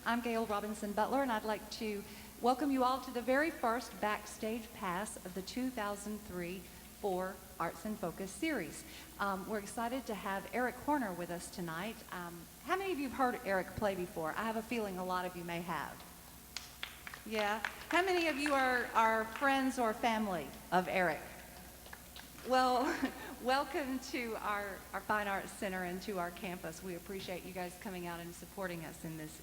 I'm Gail Robinson Butler, and I'd like to welcome you all to the very first Backstage Pass of the 2003-4 Arts in Focus series. We're excited to have Eric Horner with us tonight. How many of you have heard Eric play before? I have a feeling a lot of you may have. Yeah? How many of you are friends or family of Eric? Well, welcome to our Fine Arts Center and to our campus. We appreciate you guys coming out and supporting us in this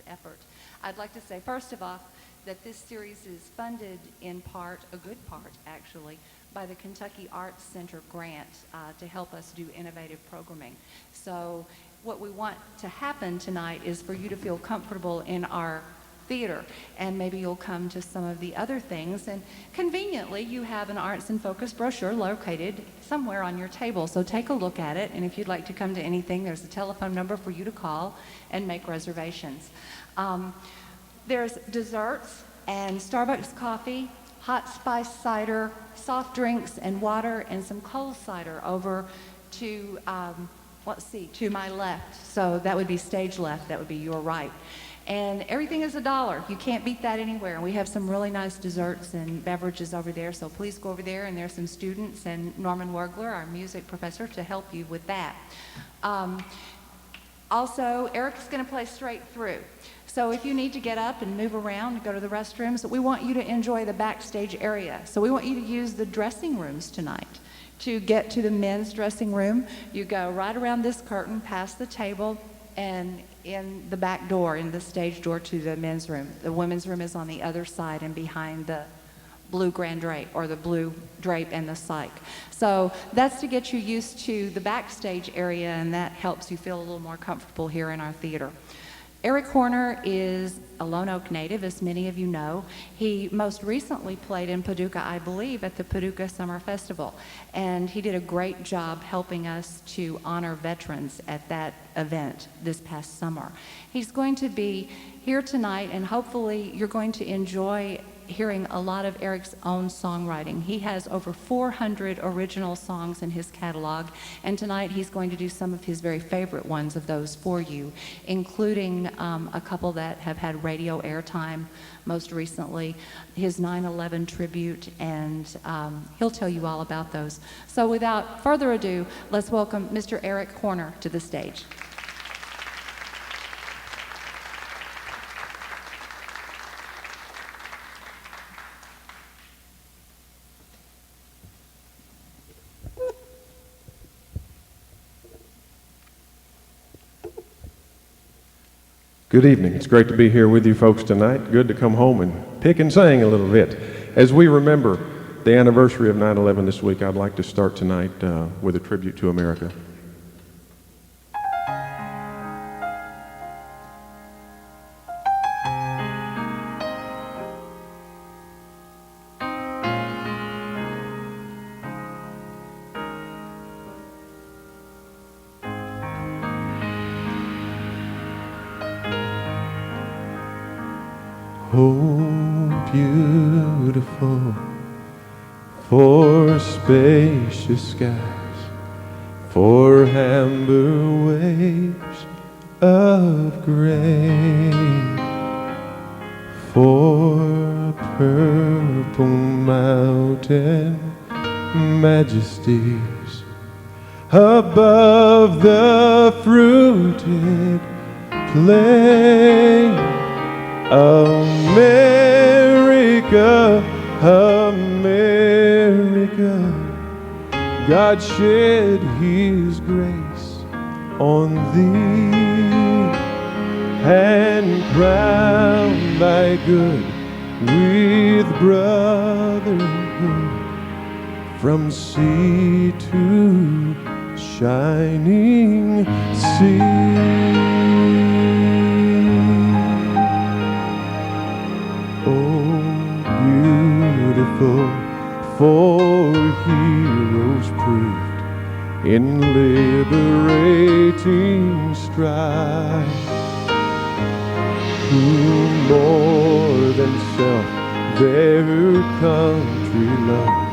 effort. I'd like to say, first of all, that this series is funded in part, a good part actually, by the Kentucky Arts Center grant to help us do innovative programming. So what we want to happen tonight is for you to feel comfortable in our theater, and maybe you'll come to some of the other things. And conveniently, you have an Arts in Focus brochure located somewhere on your table, so take a look at it, and if you'd like to come to anything, there's a telephone number for you to call and make reservations. There's desserts and Starbucks coffee, hot spice cider, soft drinks and water, and some cold cider over to, to my left. So that would be stage left, that would be your right. And everything is $1. You can't beat that anywhere. And we have some really nice desserts and beverages over there, so please go over there, and there's some students and Norman Wergler, our music professor, to help you with that. Also, Eric's going to play straight through. So if you need to get up and move around and go to the restrooms, we want you to enjoy the backstage area. So we want you to use the dressing rooms tonight. To get to the men's dressing room, you go right around this curtain, past the table, and in the back door, in the stage door to the men's room. The women's room is on the other side and behind the blue grand drape, or the blue drape and the cyc. So that's to get you used to the backstage area, and that helps you feel a little more comfortable here in our theater. Eric Horner is a Lone Oak native, as many of you know. He most recently played in Paducah, I believe, at the Paducah Summer Festival. And he did a great job helping us to honor veterans at that event this past summer. He's going to be here tonight, and hopefully you're going to enjoy hearing a lot of Eric's own songwriting. He has over 400 original songs in his catalog, and tonight he's going to do some of his very favorite ones of those for you, including a couple that have had radio airtime, most recently his 9/11 tribute, and he'll tell you all about those. So without further ado, let's welcome Mr. Eric Horner to the stage. Good evening. It's great to be here with you folks tonight. Good to come home and pick and sing a little bit. As we remember the anniversary of 9/11 this week, I'd like to start tonight with a tribute to America. Oh, beautiful for spacious skies, for amber waves of grain, for purple mountain majesties above the fruited plain. America, America, God shed His grace on thee and crown thy good with brotherhood from sea to shining sea. For heroes proved in liberating strife, who more than self their country loved,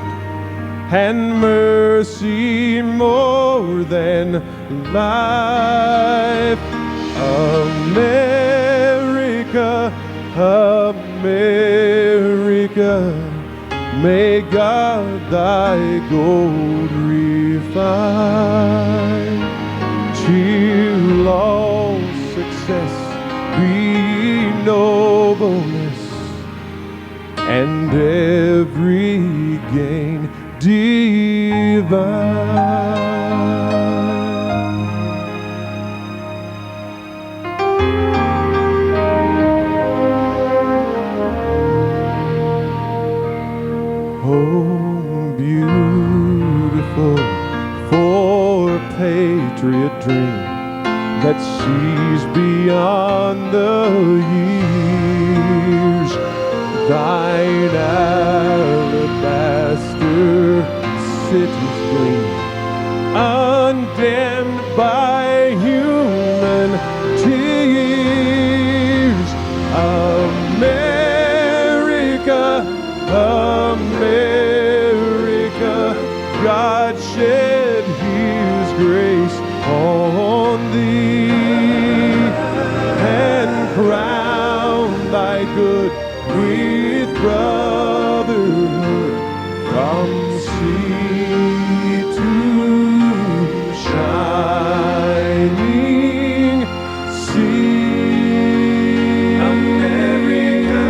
and mercy more than life. America America, may God thy gold refine, till all success be nobleness, and every gain divine. Oh, beautiful for a patriot dream that sees beyond the years. Thine alabaster cities gleam, undimmed by human tears. America, America, God shed His grace on thee, and crown thy good with brotherhood, from sea to shining sea. America.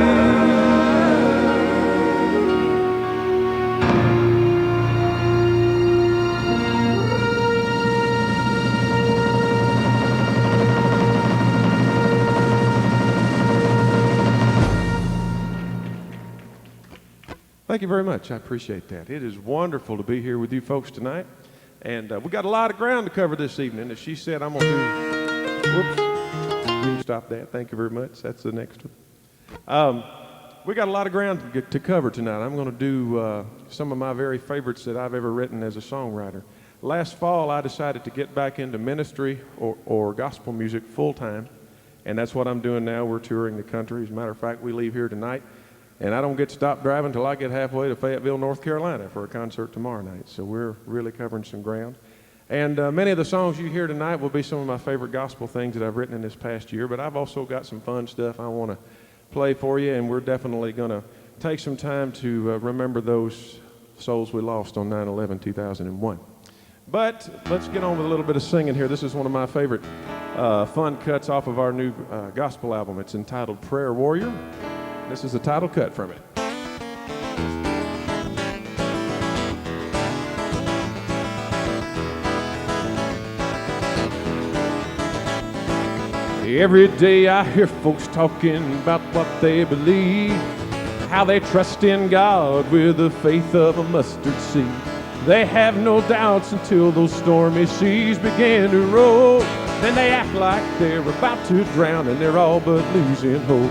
Thank you very much. I appreciate that. It is wonderful to be here with you folks tonight. And we got a lot of ground to cover this evening. As she said, I'm going to do... Whoops. You can stop that. Thank you very much. That's the next one. We got a lot of ground to cover tonight. I'm going to do some of my very favorites that I've ever written as a songwriter. Last fall, I decided to get back into ministry or gospel music full-time. And that's what I'm doing now. We're touring the country. As a matter of fact, we leave here tonight. And I don't get to stop driving until I get halfway to Fayetteville, North Carolina for a concert tomorrow night. So we're really covering some ground. And many of the songs you hear tonight will be some of my favorite gospel things that I've written in this past year. But I've also got some fun stuff I want to play for you. And we're definitely going to take some time to remember those souls we lost on 9/11/2001. But let's get on with a little bit of singing here. This is one of my favorite fun cuts off of our new gospel album. It's entitled Prayer Warrior. This is a title cut from it. Every day I hear folks talking about what they believe, how they trust in God with the faith of a mustard seed. They have no doubts until those stormy seas begin to roll. Then they act like they're about to drown and they're all but losing hope.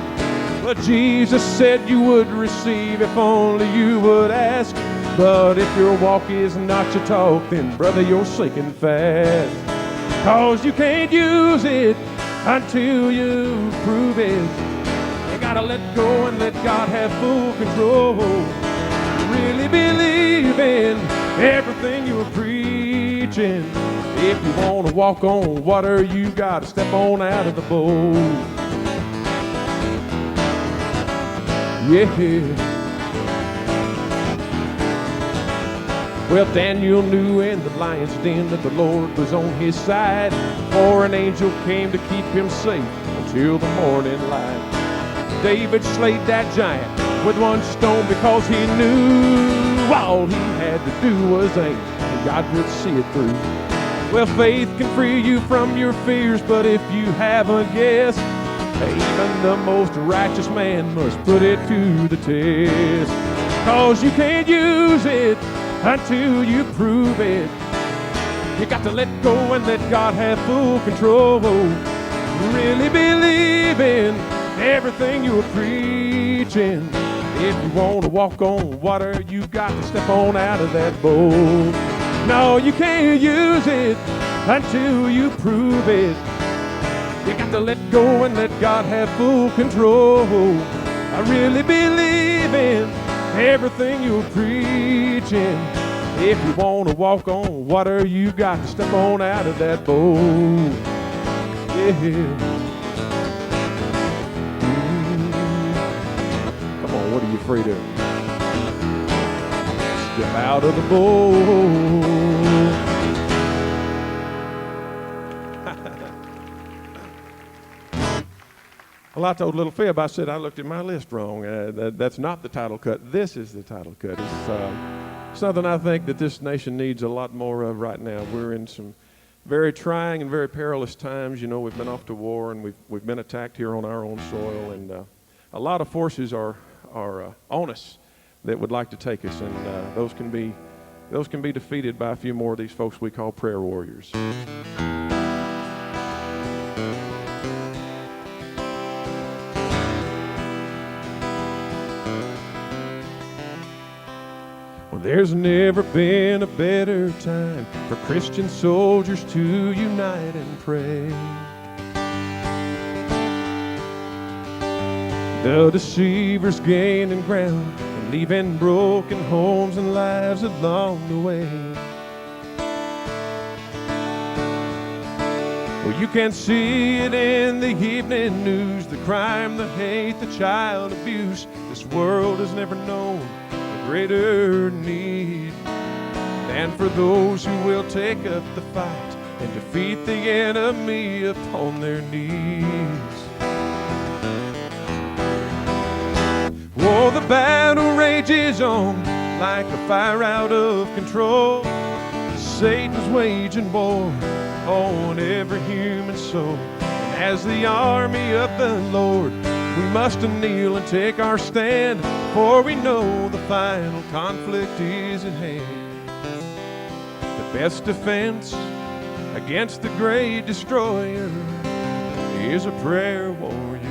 But Jesus said you would receive if only you would ask. But if your walk is not your talk, then brother, you're sinking fast. 'Cause you can't use it until you prove it. You gotta let go and let God have full control. Really believe in everything you're preaching. If you wanna walk on water, you gotta step on out of the boat. Yeah. Well, Daniel knew in the lion's den that the Lord was on his side, for an angel came to keep him safe until the morning light. David slayed that giant with one stone because he knew all he had to do was aim and God would see it through. Well, faith can free you from your fears, but if you haven't guessed, even the most righteous man must put it to the test. 'Cause you can't use it until you prove it. You got to let go and let God have full control. Really believe in everything you're preaching. If you want to walk on water, you got to step on out of that boat. No, you can't use it until you prove it. You got to let go and let God have full control. I really believe in everything you're preaching. If you want to walk on water, you got to step on out of that boat. Yeah. free to step out of the boat. Well, I told little Fib, I said I looked at my list wrong. That's not the title cut. This is the title cut. It's something I think that this nation needs a lot more of right now. We're in some very trying and very perilous times. You know, we've been off to war, and we've been attacked here on our own soil, and a lot of forces are on us that would like to take us, and those can be defeated by a few more of these folks we call prayer warriors. Well, there's never been a better time for Christian soldiers to unite and pray. The deceivers gaining ground and leaving broken homes and lives along the way. Well, you can see it in the evening news, the crime, the hate, the child abuse. This world has never known a greater need than for those who will take up the fight and defeat the enemy upon their knees. Oh, the battle rages on like a fire out of control. Satan's waging war on every human soul. And as the army of the Lord, we must kneel and take our stand, for we know the final conflict is at hand. The best defense against the great destroyer is a prayer warrior.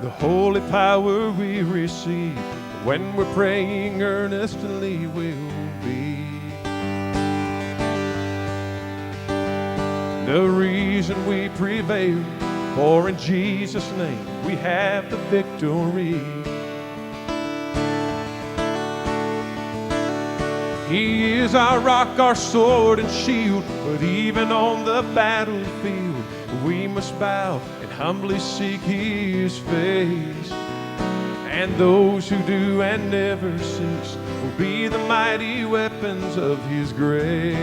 The holy power we receive when we're praying earnestly will be the reason we prevail, for in Jesus' name we have the victory. He is our rock, our sword and shield, but even on the battlefield we must bow and humbly seek His face. And those who do and never cease will be the mighty weapons of His grace.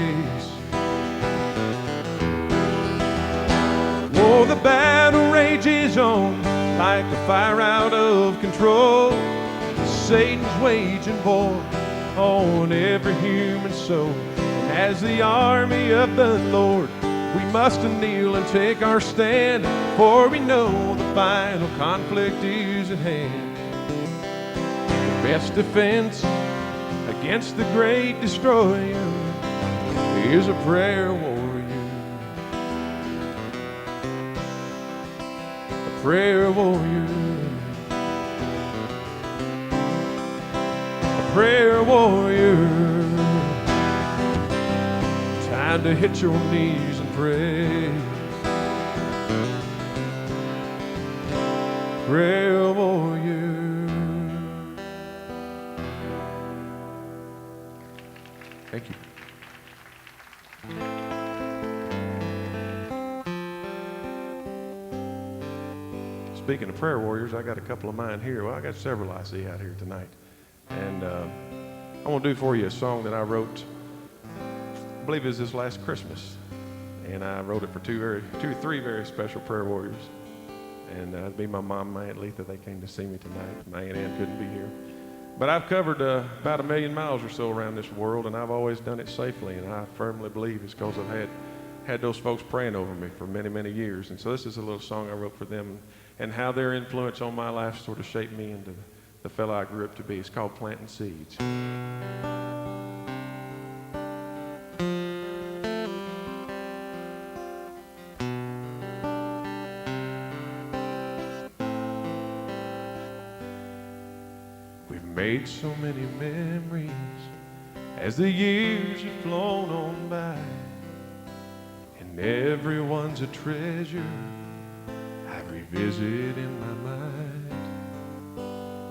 Oh, the battle rages on like a fire out of control. Satan's waging war on every human soul. And as the army of the Lord, we must kneel and take our stand, for we know the final conflict is at hand. The best defense against the great destroyer is a prayer warrior. A prayer warrior. A prayer warrior. Time to hit your knees and pray. Prayer warrior. Thank you. Speaking of prayer warriors, I got a couple of mine here. Well, I got several I see out here tonight. And I want to do for you a song that I wrote, I believe it was this last Christmas. And I wrote it for three very special prayer warriors. And that'd be my mom and my Aunt Letha. They came to see me tonight. My Aunt Ann couldn't be here. But I've covered about 1 million miles or so around this world, and I've always done it safely. And I firmly believe it's because I've had those folks praying over me for many, many years. And so this is a little song I wrote for them, and how their influence on my life sort of shaped me into the fellow I grew up to be. It's called Planting Seeds. Made so many memories as the years have flown on by, and everyone's a treasure I revisit in my mind.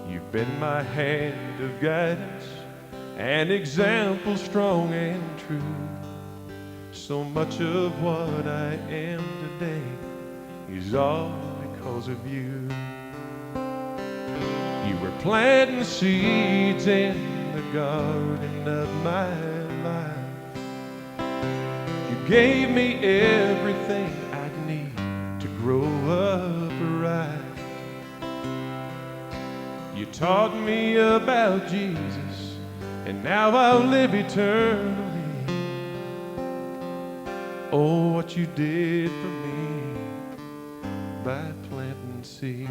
You've been my hand of guidance, an example strong and true. so much of what I am today is all because of you. You were planting seeds in the garden of my life. You gave me everything I'd need to grow up right. You taught me about Jesus, and now I'll live eternally. Oh, what you did for me by planting seeds.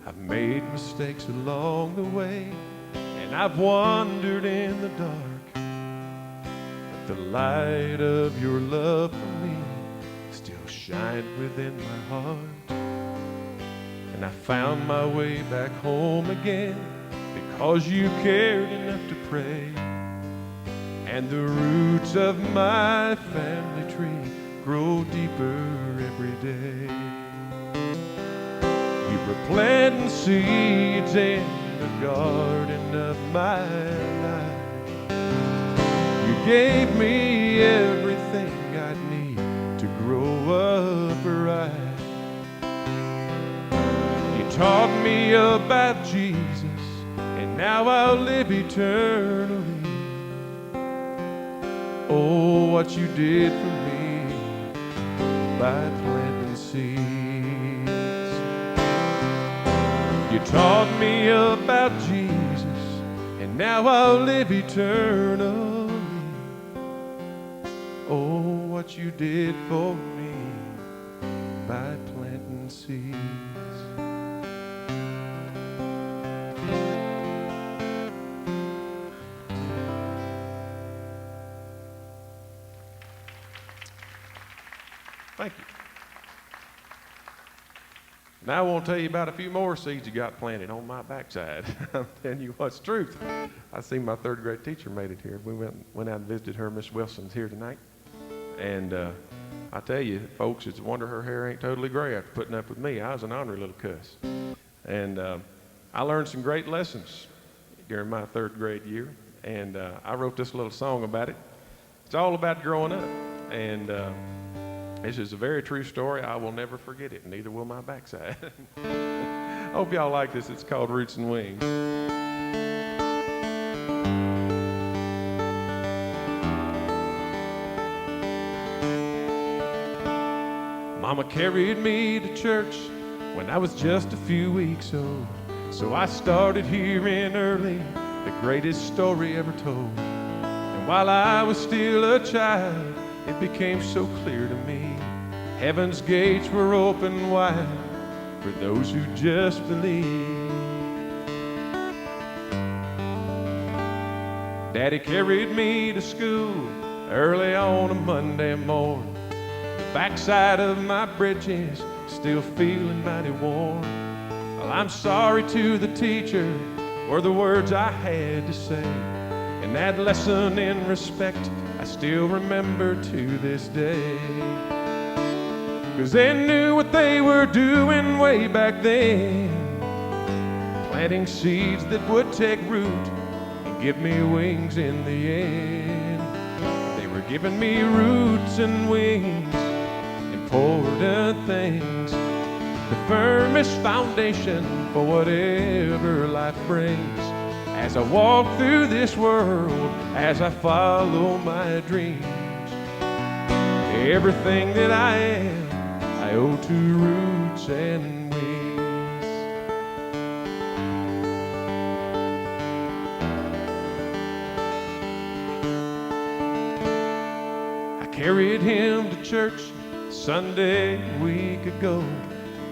I've made mistakes along the way, and I've wandered in the dark, but the light of your love for me still shines within my heart. And I found my way back home again because you cared enough to pray. And the roots of my family tree grow deeper every day. You were planting seeds in the garden of my life. You gave me everything I'd need to grow up right. Taught me about Jesus, and now I'll live eternally. Oh, what you did for me by planting seeds. You taught me about Jesus, and now I'll live eternally. Oh, what you did for me by planting seeds. Thank you. Now I want to tell you about a few more seeds you got planted on my backside. I'm telling you what's truth. I see my third grade teacher made it here. We went out and visited her. Miss Wilson's here tonight. And I tell you, folks, it's a wonder her hair ain't totally gray after putting up with me. I was an ornery little cuss. And I learned some great lessons during my third grade year. And I wrote this little song about it. It's all about growing up. And this is a very true story. I will never forget it, and neither will my backside. I hope y'all like this. It's called Roots and Wings. Mama carried me to church when I was just a few weeks old. So I started hearing early the greatest story ever told. And while I was still a child, it became so clear to me, heaven's gates were open wide for those who just believe. Daddy carried me to school early on a Monday morning. The backside of my britches still feeling mighty warm. Well, I'm sorry to the teacher for the words I had to say, and that lesson in respect I still remember to this day. 'Cause they knew what they were doing way back then, planting seeds that would take root and give me wings in the end. They were giving me roots and wings, important things, the firmest foundation for whatever life brings. As I walk through this world, as I follow my dreams, everything that I am, I owe to roots and wings. I carried him to church Sunday a week ago.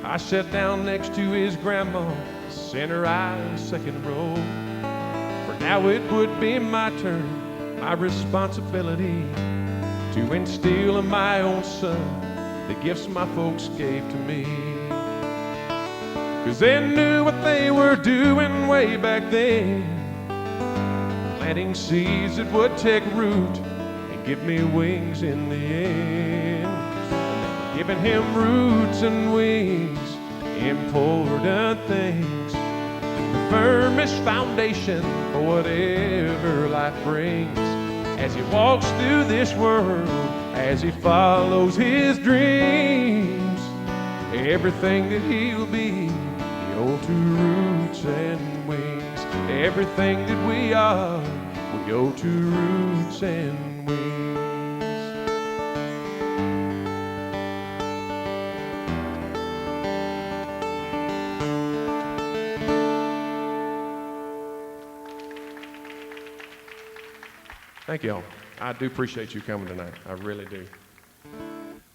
I sat down next to his grandma, center aisle, second row. Now it would be my turn, my responsibility, to instill in my own son the gifts my folks gave to me. 'Cause they knew what they were doing way back then, planting seeds that would take root and give me wings in the end. Giving him roots and wings, important things, the firmest foundation for whatever life brings. As he walks through this world, as he follows his dreams, everything that he'll be, the old to roots and wings. Everything that we are, we owe to roots and wings. Thank y'all. I do appreciate you coming tonight. I really do.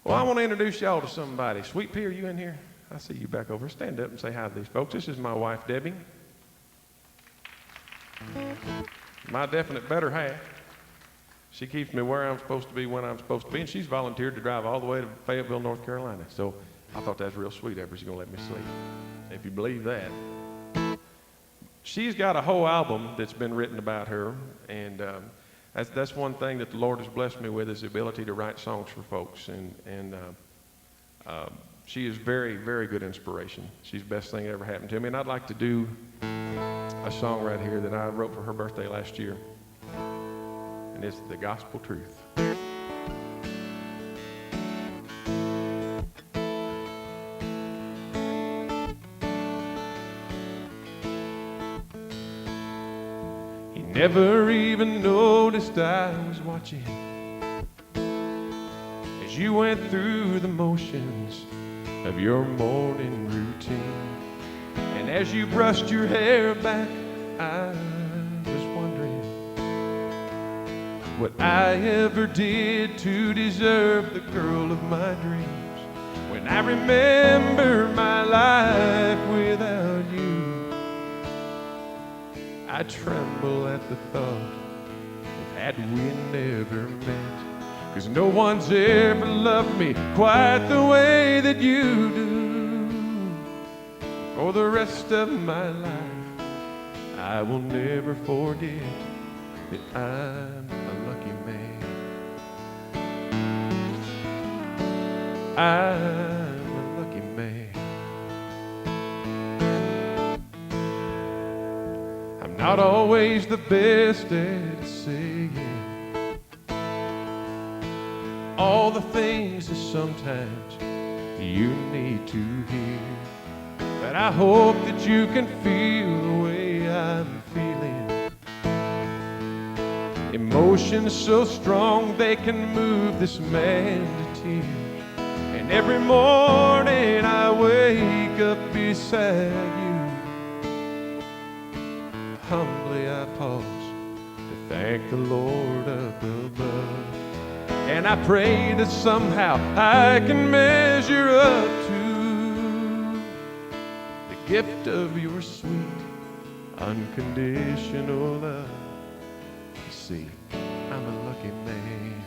Well, I want to introduce y'all to somebody. Sweet Pea, are you in here? I see you back over. Stand up and say hi to these folks. This is my wife, Debbie. My definite better half. She keeps me where I'm supposed to be when I'm supposed to be, and she's volunteered to drive all the way to Fayetteville, North Carolina. So I thought that's real sweet of her. She's going to let me sleep, if you believe that. She's got a whole album that's been written about her, and that's one thing that the Lord has blessed me with, is the ability to write songs for folks. And she is very, very good inspiration. She's the best thing that ever happened to me. And I'd like to do a song right here that I wrote for her birthday last year. And it's The Gospel Truth. He never even noticed I was watching as you went through the motions of your morning routine. And as you brushed your hair back, I was wondering what I ever did to deserve the girl of my dreams. When I remember my life without you, I tremble at the thought of had we never met. 'Cause no one's ever loved me quite the way that you do. For the rest of my life, I will never forget that I'm a lucky man. I'm a lucky man. I'm not always the best at saying all the things that sometimes you need to hear. But I hope that you can feel the way I'm feeling. Emotions so strong they can move this man to tears. And every morning I wake up beside you. Humbly I pause to thank the Lord up above. And I pray that somehow I can measure up to the gift of your sweet, unconditional love. You see, I'm a lucky man.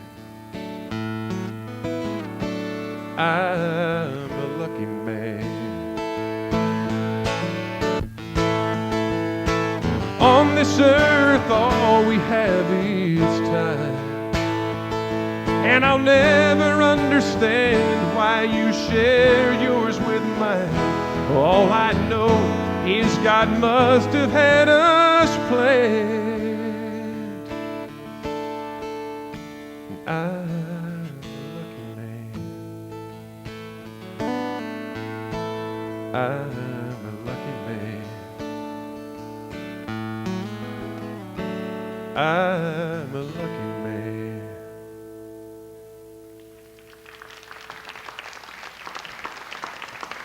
I'm a lucky man. On this earth, all we have is time. And I'll never understand why you share yours with mine. All I know is God must have had us planned. I'm a lucky man. I'm a lucky man. I'm a lucky man.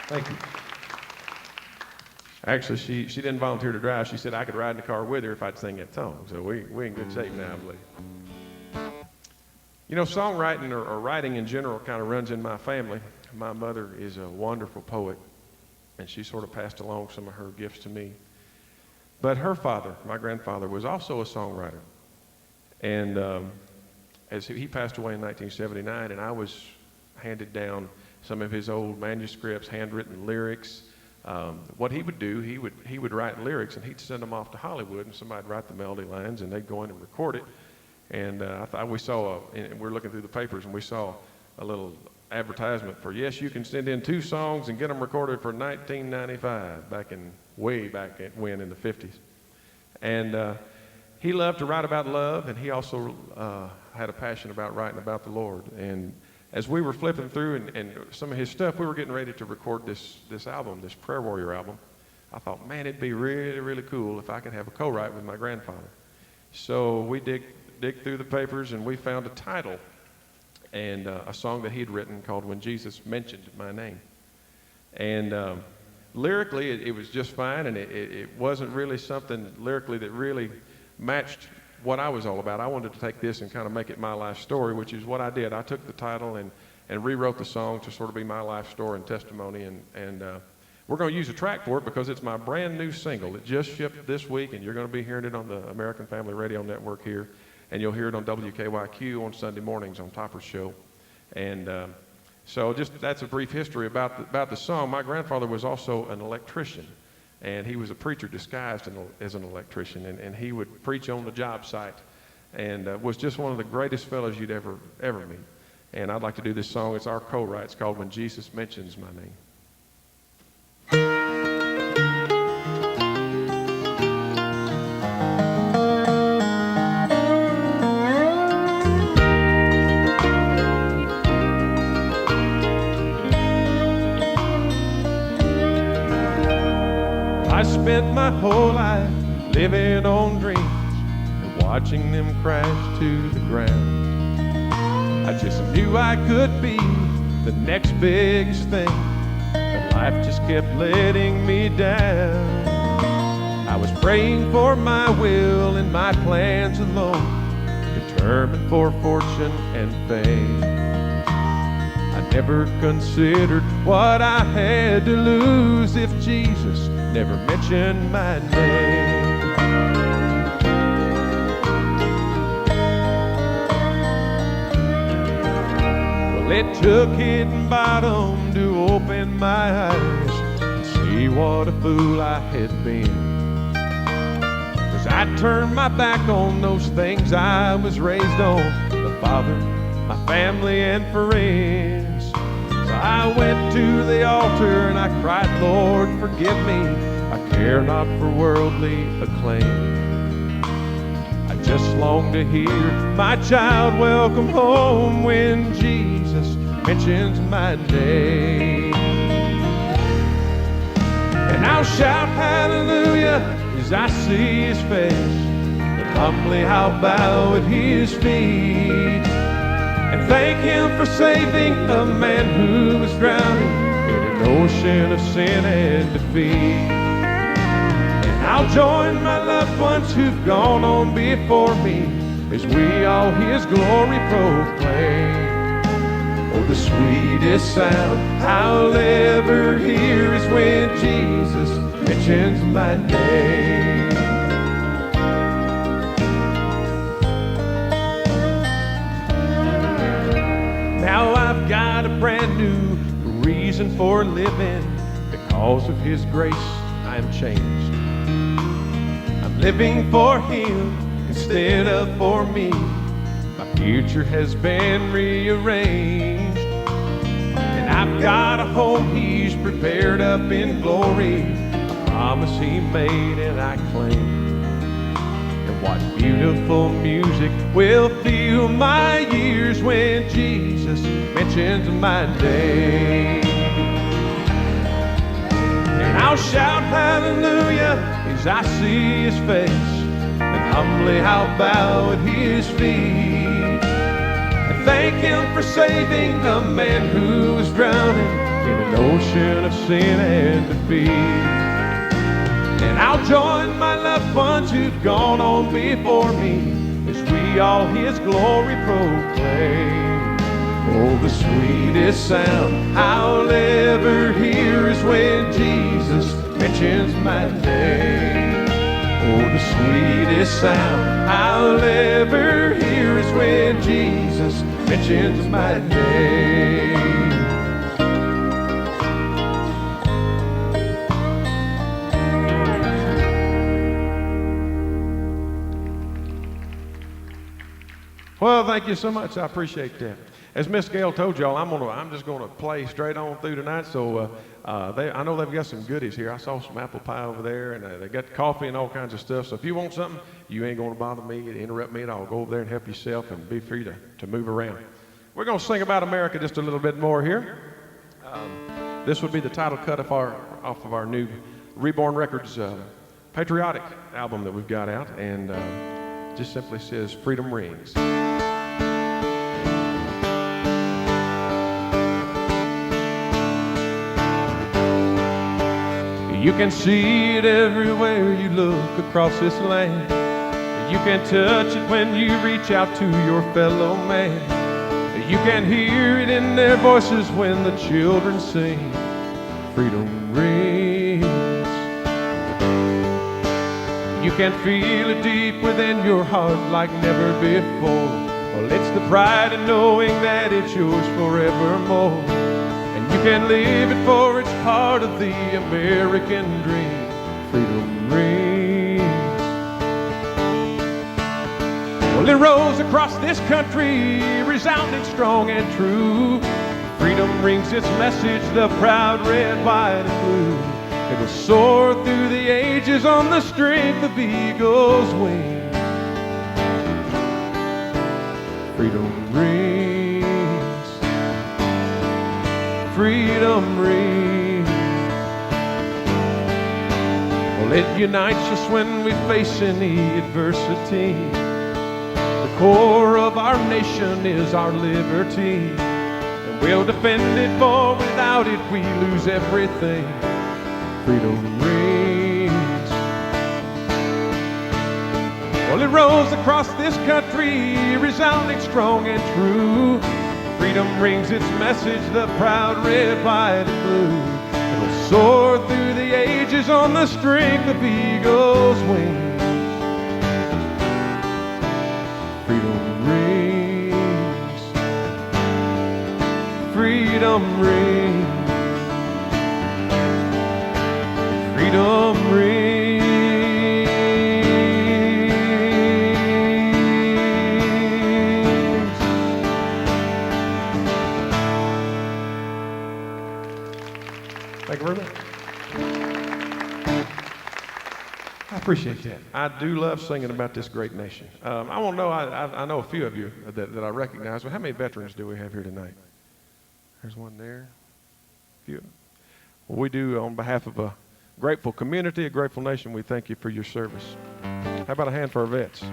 Thank you. Actually, she didn't volunteer to drive. She said I could ride in the car with her if I'd sing that song. So we're in good shape now, I believe. You know, songwriting or writing in general kind of runs in my family. My mother is a wonderful poet, and she sort of passed along some of her gifts to me. But her father, my grandfather, was also a songwriter. And as he passed away in 1979, and I was handed down some of his old manuscripts, handwritten lyrics. What he would do, he would write lyrics and he'd send them off to Hollywood, and somebody'd write the melody lines and they'd go in and record it. And we saw, and we're looking through the papers, and we saw a little advertisement for, yes, you can send in 2 songs and get them recorded for 1995, way back when in the 50s. And he loved to write about love, and he also had a passion about writing about the Lord. And as we were flipping through and some of his stuff, we were getting ready to record this album, this Prayer Warrior album. I thought, man, it'd be really, really cool if I could have a co-write with my grandfather. So we dig through the papers, and we found a title and a song that he'd written called When Jesus Mentioned My Name. And lyrically, it was just fine, and it wasn't really something lyrically that really matched what I was all about. I wanted to take this and kind of make it my life story, which is what I did. I took the title and rewrote the song to sort of be my life story and testimony, and we're going to use a track for it because it's my brand new single. It just shipped this week, and you're going to be hearing it on the American Family Radio Network here, and you'll hear it on WKYQ on Sunday mornings on Topper's Show. And so just that's a brief history about the song. My grandfather was also an electrician, and he was a preacher disguised as an electrician, and he would preach on the job site, and was just one of the greatest fellows you'd ever meet. And I'd like to do this song. It's our co-write. It's called When Jesus Mentions My Name. I spent my whole life living on dreams and watching them crash to the ground. I just knew I could be the next biggest thing, but life just kept letting me down. I was praying for my will and my plans alone, determined for fortune and fame. I never considered what I had to lose if Jesus never mentioned my name. Well, it took hitting bottom to open my eyes and see what a fool I had been. 'Cause I turned my back on those things I was raised on, the Father, my family, and friends. So I went to the altar and I cried, Lord, forgive me. I care not for worldly acclaim. I just long to hear my child welcome home when Jesus mentions my name. And I'll shout hallelujah as I see his face, and humbly I'll bow at his feet and thank him for saving a man who was drowning in an ocean of sin and defeat. And I'll join my loved ones who've gone on before me as we all his glory proclaim. Oh, the sweetest sound I'll ever hear is when Jesus mentions my name. Now I've got a brand new reason for living. Because of his grace, I'm changed. I'm living for him instead of for me. My future has been rearranged. And I've got a home he's prepared up in glory, a promise he made and I claim. And what beautiful music will fill my ears when Jesus mentions my name. And I'll shout hallelujah as I see his face, and humbly I'll bow at his feet and thank him for saving a man who was drowning in an ocean of sin and defeat. And I'll join my loved ones who've gone on before me as we all his glory proclaim. Oh, the sweetest sound I'll ever hear is when Jesus mentions my name. Oh, the sweetest sound I'll ever hear is when Jesus mentions my name. Well, thank you so much. I appreciate that. As Miss Gail told y'all, I'm just gonna play straight on through tonight. So I know they've got some goodies here. I saw some apple pie over there, and they got coffee and all kinds of stuff. So if you want something, you ain't gonna bother me, interrupt me at all. Go over there and help yourself, and be free to move around. We're gonna sing about America just a little bit more here. This would be the title cut off of our new Reborn Records patriotic album that we've got out, and just simply says "Freedom Rings." You can see it everywhere you look across this land. You can touch it when you reach out to your fellow man. You can hear it in their voices when the children sing, "Freedom rings." You can feel it deep within your heart like never before. Well, it's the pride in knowing that it's yours forevermore. And you can live it, for it's part of the American dream. Freedom rings. Well, it rolls across this country, resounding strong and true. Freedom rings its message, the proud red, white, and blue. It will soar through the ages on the strength of eagle's wings. Freedom rings. Freedom rings. Well, it unites us when we face any adversity. The core of our nation is our liberty, and we'll defend it, for without it we lose everything. Freedom rings. Well, it rolls across this country, resounding strong and true. Freedom rings its message, the proud red, white, and blue. It will soar through the ages on the strength of eagle's wings. Freedom rings. Freedom rings. Freedom rings. Thank you very much. I appreciate that. I do love singing about this great nation. I want to know, I know a few of you that I recognize, but how many veterans do we have here tonight? There's one there. A few. Well, we do, on behalf of a grateful community, a grateful nation, we thank you for your service. How about a hand for our vets?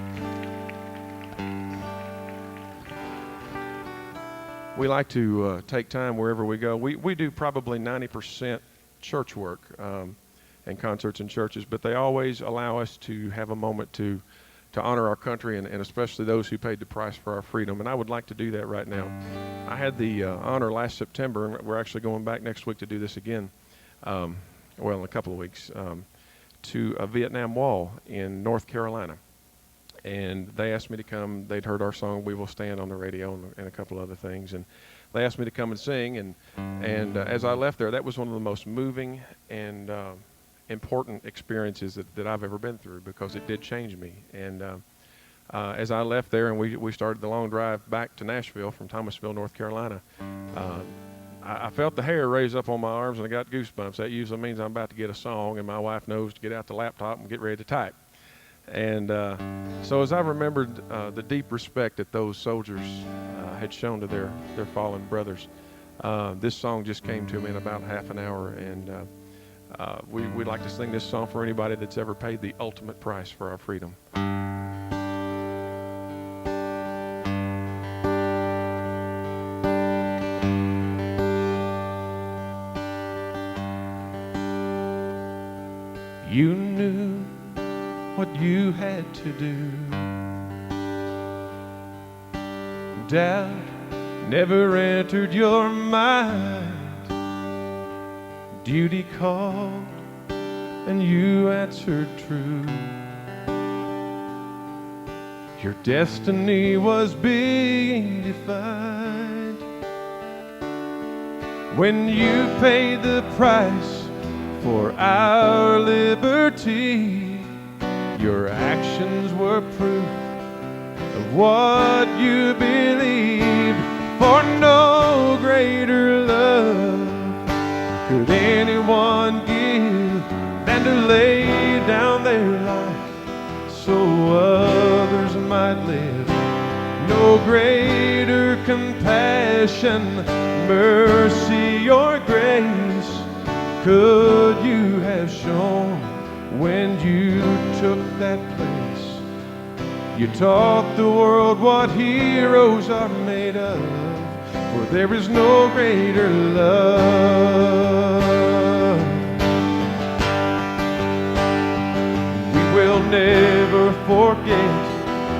We like to take time wherever we go. We do probably 90% church work and concerts in churches, but they always allow us to have a moment to honor our country and especially those who paid the price for our freedom. And I would like to do that right now. I had the honor last September, and we're actually going back next week to do this again. Well, in a couple of weeks, to a Vietnam Wall in North Carolina. And they asked me to come. They'd heard our song, "We Will Stand," on the radio and a couple other things. And they asked me to come and sing. And as I left there, that was one of the most moving and important experiences that I've ever been through, because it did change me. And as I left there and we started the long drive back to Nashville from Thomasville, North Carolina, I felt the hair raise up on my arms and I got goosebumps. That usually means I'm about to get a song, and my wife knows to get out the laptop and get ready to type. And so as I remembered the deep respect that those soldiers had shown to their fallen brothers, this song just came to me in about half an hour. And we'd like to sing this song for anybody that's ever paid the ultimate price for our freedom. You knew what you had to do. Doubt never entered your mind. Duty called and you answered true. Your destiny was being defined when you paid the price for our liberty. Your actions were proof of what you believed. For no greater love could anyone give than to lay down their life so others might live. No greater compassion, mercy, or grace could you have shown when you took that place. You taught the world what heroes are made of, for there is no greater love. We will never forget,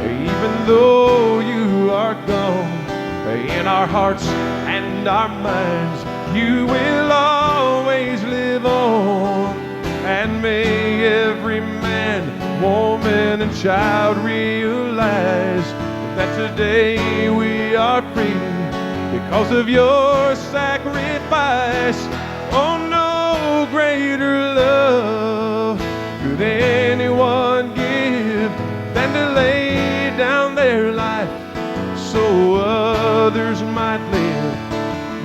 even though you are gone, in our hearts and our minds you will always live on. And may every man, woman, and child realize that today we are free because of your sacrifice. Oh, no greater love could anyone give than to lay down their life so others might live.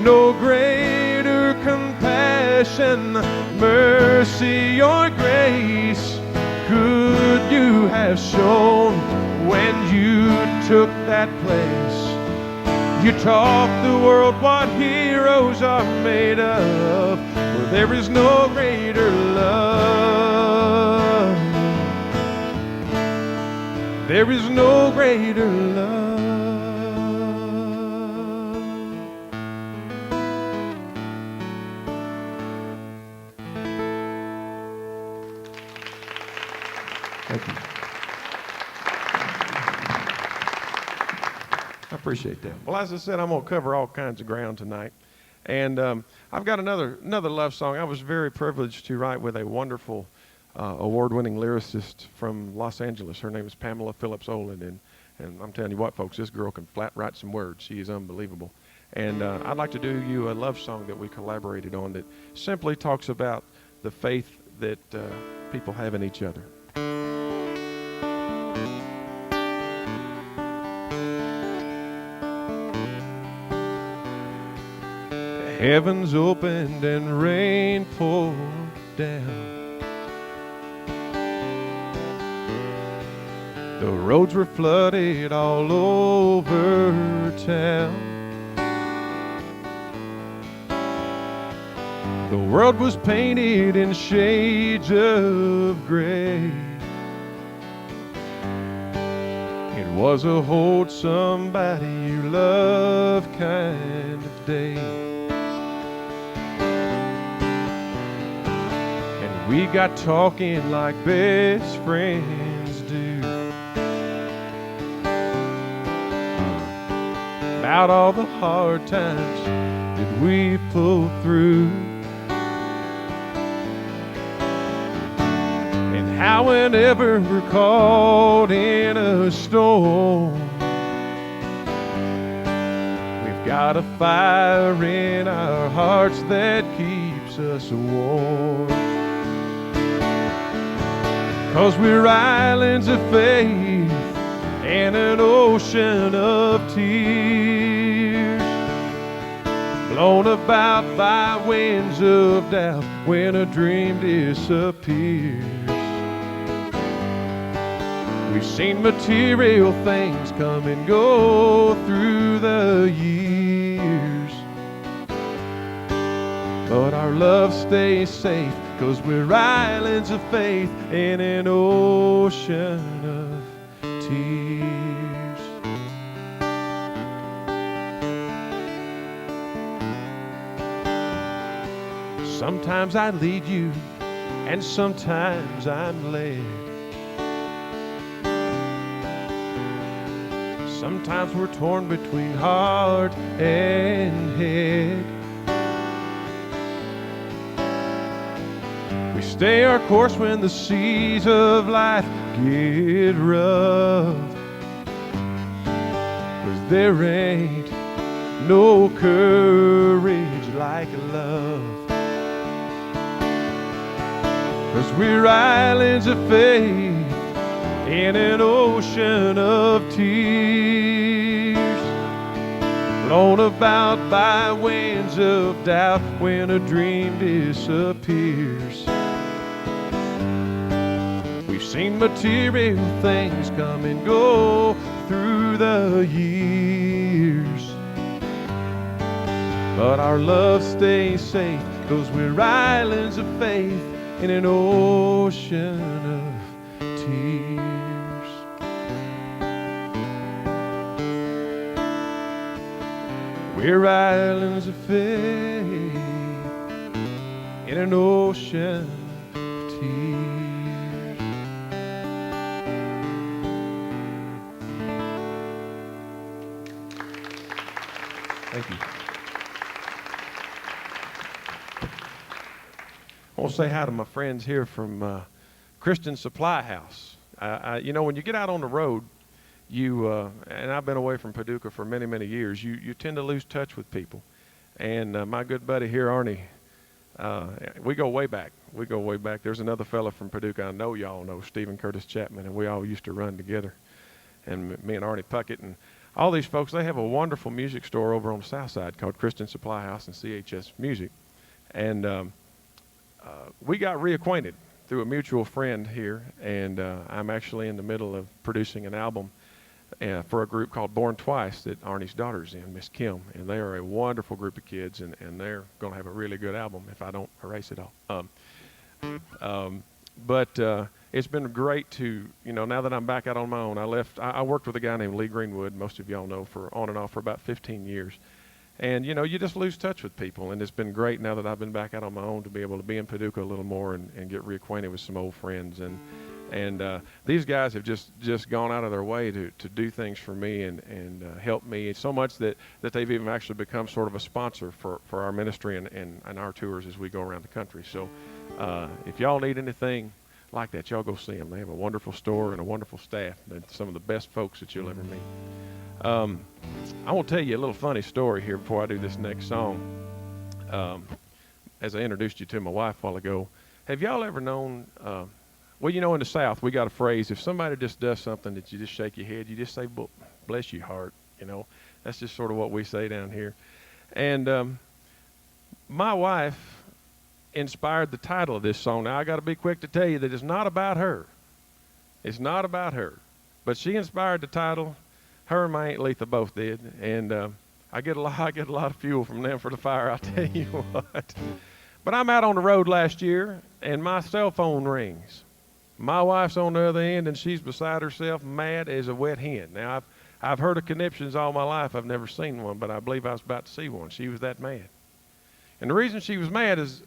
No greater compassion, mercy, or grace could you have shown when you took that place. You taught the world what heroes are made of, for there is no greater love. There is no greater love. Thank you. I appreciate that. Well, as I said, I'm going to cover all kinds of ground tonight. And I've got another love song. I was very privileged to write with a wonderful award-winning lyricist from Los Angeles. Her name is Pamela Phillips Olin. And I'm telling you what, folks, this girl can flat write some words. She is unbelievable. And I'd like to do you a love song that we collaborated on that simply talks about the faith that people have in each other. Heavens opened and rain poured down. The roads were flooded all over town. The world was painted in shades of gray. It was a hold somebody you love kind of day. We got talking like best friends do about all the hard times that we pulled through, and how whenever we're caught in a storm, we've got a fire in our hearts that keeps us warm. 'Cause we're islands of faith in an ocean of tears, blown about by winds of doubt when a dream disappears. We've seen material things come and go through the years, but our love stays safe, 'cause we're islands of faith in an ocean of tears. Sometimes I lead you, and sometimes I'm led. Sometimes we're torn between heart and head. We stay our course when the seas of life get rough, 'cause there ain't no courage like love. 'Cause we're islands of faith in an ocean of tears, blown about by winds of doubt when a dream disappears. We've seen material things come and go through the years, but our love stays safe, 'cause we're islands of faith in an ocean of tears. We're islands of faith in an ocean of tears. Thank you. I want to say hi to my friends here from Christian Supply House. You know, when you get out on the road, and I've been away from Paducah for many, many years, you tend to lose touch with people. And my good buddy here, Arnie, we go way back. We go way back. There's another fella from Paducah I know y'all know, Stephen Curtis Chapman, and we all used to run together. And me and Arnie Puckett and all these folks, they have a wonderful music store over on the south side called Christian Supply House and CHS Music. And we got reacquainted through a mutual friend here, and I'm actually in the middle of producing an album for a group called Born Twice that Arnie's daughter's in, Miss Kim, and they are a wonderful group of kids, and they're going to have a really good album if I don't erase it all. But it's been great to, you know, now that I'm back out on my own, I worked with a guy named Lee Greenwood, most of y'all know, for on and off for about 15 years. And, you know, you just lose touch with people, and it's been great now that I've been back out on my own to be able to be in Paducah a little more and get reacquainted with some old friends. And these guys have just gone out of their way to do things for me and help me so much that they've even actually become sort of a sponsor for our ministry and our tours as we go around the country. So if y'all need anything like that, y'all go see them. They have a wonderful store and a wonderful staff. They're some of the best folks that you'll ever meet. I want to tell you a little funny story here before I do this next song. As I introduced you to my wife a while ago, have y'all ever known, well, you know, in the South, we got a phrase, if somebody just does something that you just shake your head, you just say, bless your heart, you know. That's just sort of what we say down here. And my wife inspired the title of this song. Now, I got to be quick to tell you that it's not about her. It's not about her. But she inspired the title. Her and my Aunt Letha both did, and I get a lot of fuel from them for the fire, I'll tell you what. But I'm out on the road last year, and my cell phone rings. My wife's on the other end, and she's beside herself, mad as a wet hen. Now, I've heard of conniptions all my life. I've never seen one, but I believe I was about to see one. She was that mad. And the reason she was mad is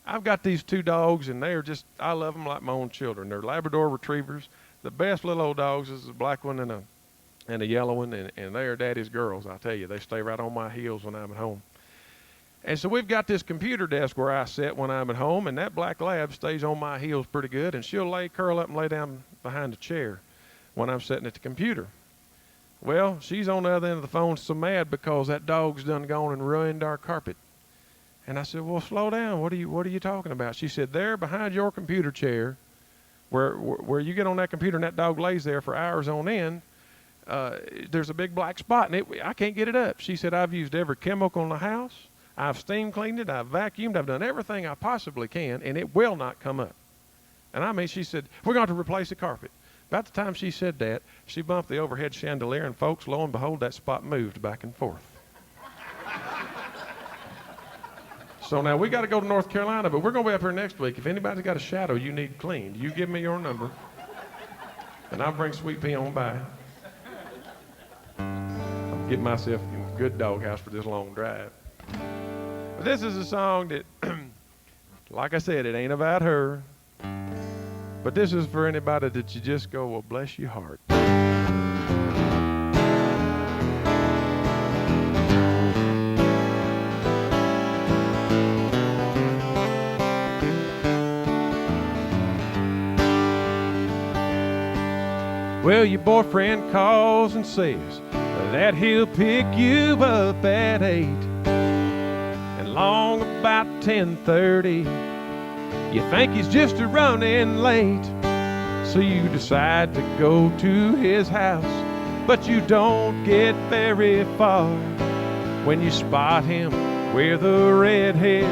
I've got these two dogs, and I love them like my own children. They're Labrador Retrievers. The best little old dogs is a black one and a yellow one, and they are daddy's girls. I tell you, they stay right on my heels when I'm at home. And so we've got this computer desk where I sit when I'm at home, and that black lab stays on my heels pretty good, and she'll curl up and lay down behind the chair when I'm sitting at the computer. Well, she's on the other end of the phone so mad because that dog's done gone and ruined our carpet. And I said, well, slow down. What are you talking about? She said, there behind your computer chair, where you get on that computer and that dog lays there for hours on end, there's a big black spot, and I can't get it up. She said, I've used every chemical in the house. I've steam cleaned it. I've vacuumed. I've done everything I possibly can, and it will not come up. And I mean, she said, we're going to replace the carpet. About the time she said that, she bumped the overhead chandelier, and folks, lo and behold, that spot moved back and forth. So now we got to go to North Carolina, but we're going to be up here next week. If anybody's got a shadow you need cleaned, you give me your number, and I'll bring Sweet Pea on by. I'll get myself a good doghouse for this long drive. But this is a song that, like I said, it ain't about her. But this is for anybody that you just go, well, bless your heart. Well, your boyfriend calls and says that he'll pick you up at 8. And long about 10:30, you think he's just a running late. So you decide to go to his house, but you don't get very far when you spot him with a red head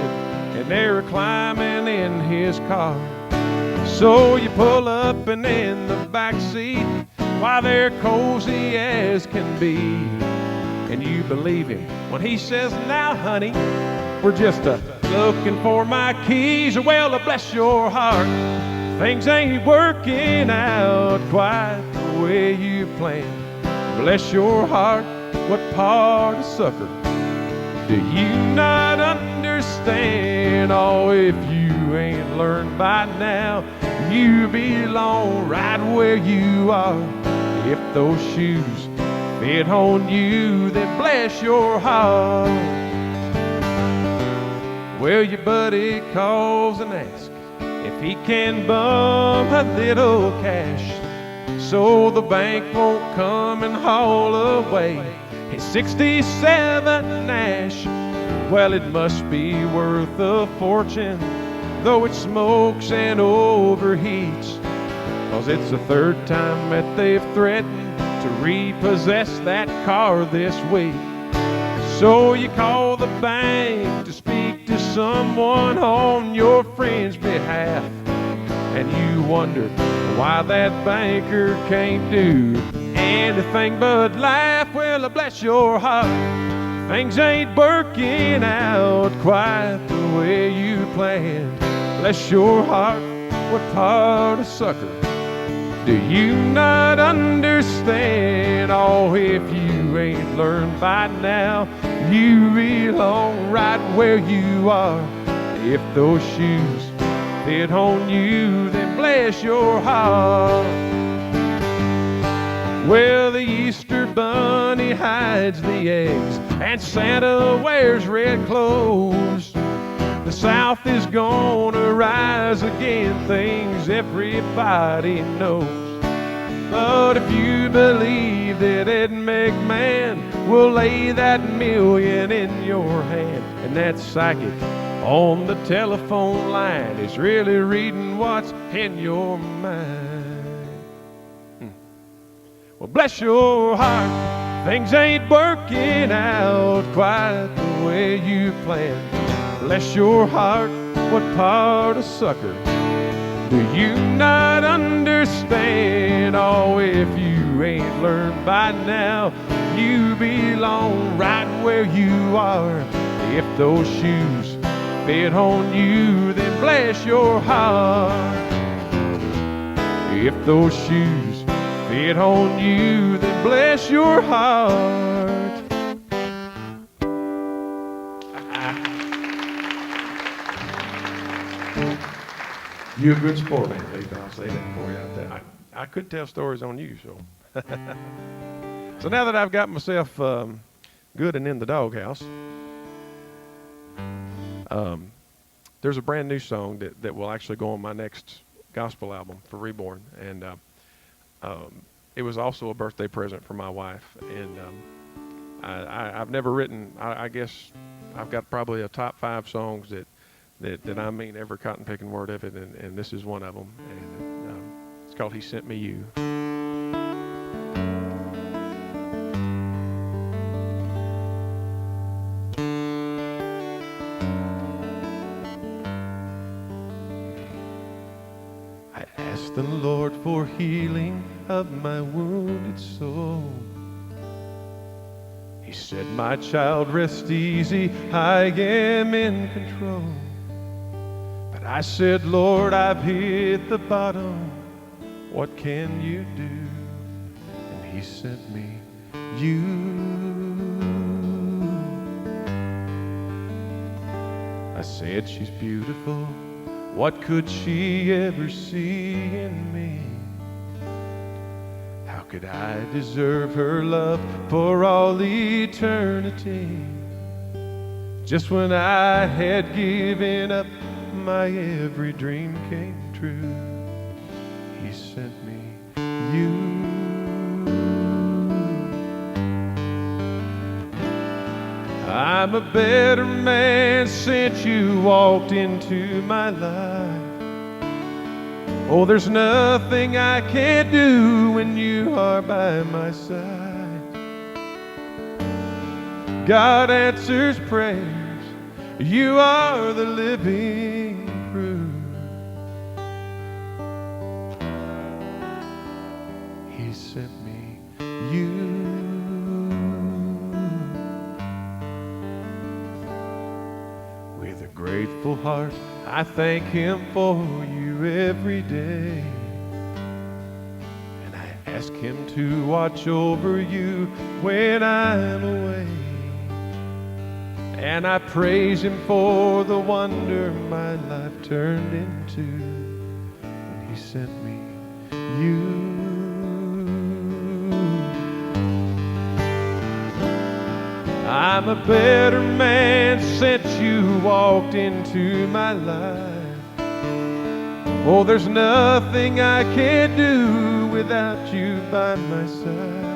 and they're climbing in his car. So you pull up and in the back seat while they're cozy as can be, and you believe him when he says, now honey, we're just looking for my keys. Well, bless your heart, things ain't working out quite the way you planned. Bless your heart, what part of sucker do you not understand? Oh, if you ain't learned by now, you belong right where you are. If those shoes fit on you, then bless your heart. Well, your buddy calls and asks if he can bum a little cash so the bank won't come and haul away his 67 Nash. Well, it must be worth a fortune, though it smokes and overheats, 'cause it's the third time that they've threatened to repossess that car this week. So you call the bank to speak to someone on your friend's behalf, and you wonder why that banker can't do anything but laugh. Well, bless your heart, things ain't working out quite the way you planned. Bless your heart, what part of sucker do you not understand? Oh, if you ain't learned by now, you belong right where you are. If those shoes fit on you, then bless your heart. Well, the Easter bunny hides the eggs and Santa wears red clothes. The South is gonna rise again, things everybody knows. But if you believe that Ed McMahon will lay that million in your hand, and that psychic on the telephone line is really reading what's in your mind, well, bless your heart, things ain't working out quite the way you planned. Bless your heart, what part of sucker do you not understand? Oh, if you ain't learned by now, you belong right where you are. If those shoes fit on you, then bless your heart. If those shoes fit on you, then bless your heart. You're a good sport, Aunt Lisa. I'll say that for you out there. I could tell stories on you, so. So now that I've got myself good and in the doghouse, there's a brand new song that will actually go on my next gospel album for Reborn, and it was also a birthday present for my wife. And I've never written. I guess I've got probably a top 5 songs that I mean every cotton picking word of it, and this is one of them, and it's called He Sent Me You. I asked the Lord for healing of my wounded soul. He said, my child, rest easy, I am in control. I said, Lord, I've hit the bottom, what can you do? And He sent me you. I said, she's beautiful, what could she ever see in me? How could I deserve her love for all eternity? Just when I had given up, my every dream came true. He sent me you. I'm a better man since you walked into my life. Oh, there's nothing I can't do when you are by my side. God answers prayers. You are the living proof. He sent me you. With a grateful heart, I thank Him for you every day. And I ask Him to watch over you when I'm away. And I praise Him for the wonder my life turned into when He sent me you. I'm a better man since you walked into my life. Oh, there's nothing I can do without you by my side.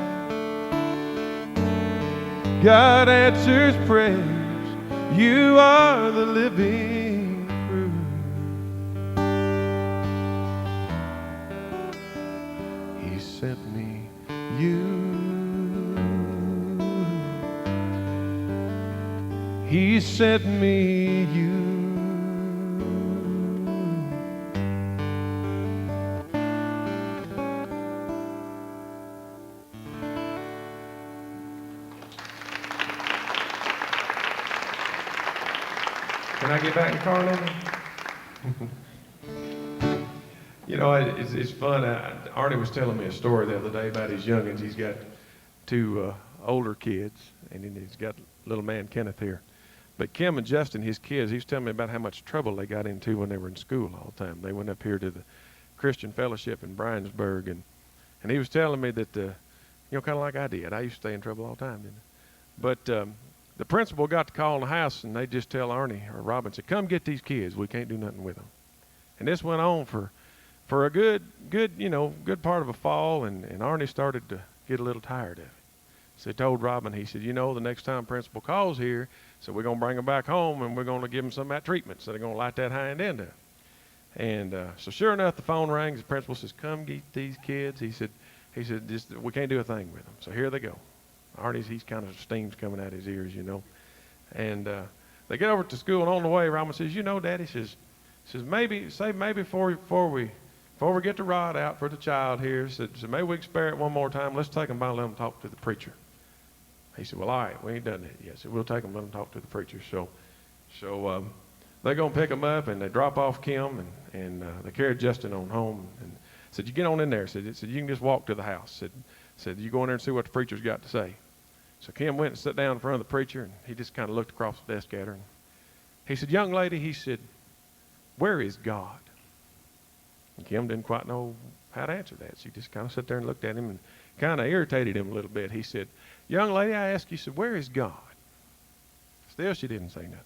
God answers prayers. You are the living proof. He sent me you. He sent me you. Can I get back in the car now? You know, it's fun. Arnie was telling me a story the other day about his youngins. He's got two older kids, and he's got little man Kenneth here. But Kim and Justin, his kids, he was telling me about how much trouble they got into when they were in school all the time. They went up here to the Christian Fellowship in Bryansburg, and he was telling me that, you know, kind of like I did. I used to stay in trouble all the time, didn't I? But the principal got to call in the house, and they just tell Arnie or Robin, said, come get these kids. We can't do nothing with them. And this went on for a good part of a fall, and Arnie started to get a little tired of it. So he told Robin, he said, you know, the next time principal calls here, so we're going to bring them back home, and we're going to give them some of that treatment, so they're going to light that hind end up. And so sure enough, the phone rings. The principal says, come get these kids. He said, just, we can't do a thing with them. So here they go. Arnie's, he's kind of steam's coming out his ears, you know. And they get over to school, and on the way, Robin says, you know, Daddy, says maybe before we get the rod out for the child here, said maybe we can spare it one more time. Let's take them by and let them talk to the preacher. He said, well, all right, we ain't done that yet. So we'll take them, let them talk to the preacher. So they're going to pick them up, and they drop off Kim, and they carry Justin on home. And said, you get on in there. Said you can just walk to the house. Said you go in there and see what the preacher's got to say. So Kim went and sat down in front of the preacher, and he just kind of looked across the desk at her. And he said, young lady, he said, where is God? And Kim didn't quite know how to answer that. She just kind of sat there and looked at him and kind of irritated him a little bit. He said, young lady, I ask you, said, where is God? Still, she didn't say nothing.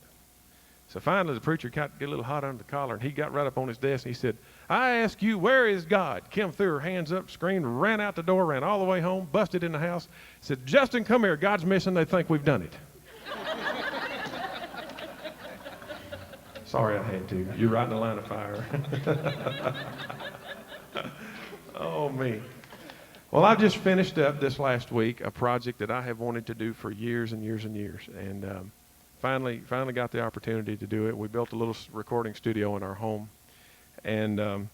So finally, the preacher got a little hot under the collar, and he got right up on his desk, and he said, I ask you, where is God? Kim threw her hands up, screamed, ran out the door, ran all the way home, busted in the house, said, Justin, come here. God's missing. They think we've done it. Sorry I had to. You're right in the line of fire. Oh, me. Well, I've just finished up this last week a project that I have wanted to do for years and years and years. And finally got the opportunity to do it. We built a little recording studio in our home. And